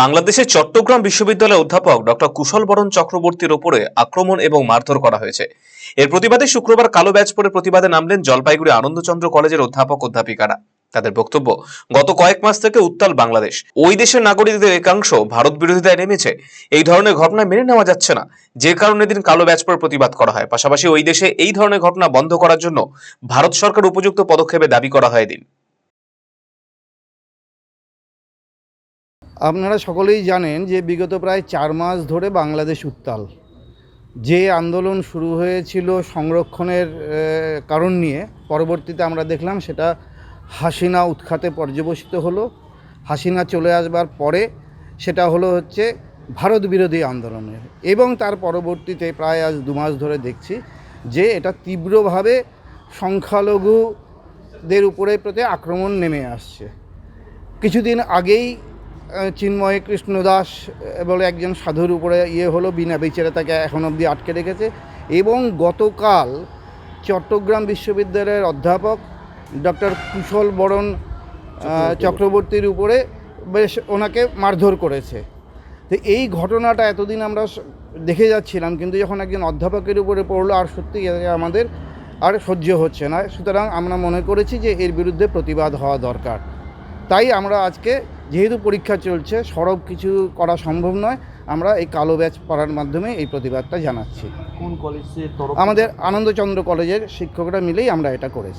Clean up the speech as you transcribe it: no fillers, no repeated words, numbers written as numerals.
বাংলাদেশের চট্টগ্রাম বিশ্ববিদ্যালয়ের অধ্যাপক ডক্টর কুশল বরণ চক্রবর্তীর ওপরে আক্রমণ এবং মারধর করা হয়েছে। এর প্রতিবাদে শুক্রবার কালো ব্যাজ পরে প্রতিবাদে নামলেন জলপাইগুড়ি আনন্দচন্দ্র কলেজের অধ্যাপক অধ্যাপিকারা। তাদের বক্তব্য, গত কয়েক মাস থেকে উত্তাল বাংলাদেশ। ওই দেশের নাগরিকদের একাংশ ভারত বিরোধিতায় নেমেছে। এই ধরনের ঘটনা মেনে নেওয়া যাচ্ছে না, যে কারণে দিন কালো ব্যাজ পরে প্রতিবাদ করা হয়। পাশাপাশি ওই দেশে এই ধরনের ঘটনা বন্ধ করার জন্য ভারত সরকার উপযুক্ত পদক্ষেপে দাবি করা হয় দিন। আপনারা সকলেই জানেন যে বিগত প্রায় 4 মাস ধরে বাংলাদেশ উত্তাল। যে আন্দোলন শুরু হয়েছিল সংরক্ষণের কারণ নিয়ে, পরবর্তীতে আমরা দেখলাম সেটা হাসিনা উৎখাতে পর্যবসিত হলো। হাসিনা চলে আসবার পরে সেটা হচ্ছে ভারত বিরোধী আন্দোলনের, এবং তার পরবর্তীতে প্রায় আজ 2 মাস ধরে দেখছি যে এটা তীব্রভাবে সংখ্যালঘুদের উপরে প্রতি আক্রমণ নেমে আসছে। কিছুদিন আগেই চিন্ময় কৃষ্ণ দাস বলে একজন সাধুর উপরে হলো, বিনা বিচারে তাকে এখন অবধি আটকে রেখেছে। এবং গতকাল চট্টগ্রাম বিশ্ববিদ্যালয়ের অধ্যাপক ডক্টর কুশল বরণ চক্রবর্তীর উপরে বেশ ওনাকে মারধর করেছে। তো এই ঘটনাটা এতদিন আমরা দেখে যাচ্ছিলাম, কিন্তু যখন একজন অধ্যাপকের উপরে পড়লো, আর সত্যি আমাদের আর সহ্য হচ্ছে না। সুতরাং আমরা মনে করেছি যে এর বিরুদ্ধে প্রতিবাদ হওয়া দরকার। তাই আমরা আজকে, যেহেতু পরীক্ষা চলছে, সরব কিছু করা সম্ভব নয়, আমরা এই কালো ব্যাজ পড়ার মাধ্যমে এই প্রতিবাদটা জানাচ্ছি। কোন কলেজের তরফ? আমাদের আনন্দচন্দ্র কলেজের শিক্ষকরা মিলেই আমরা এটা করেছি।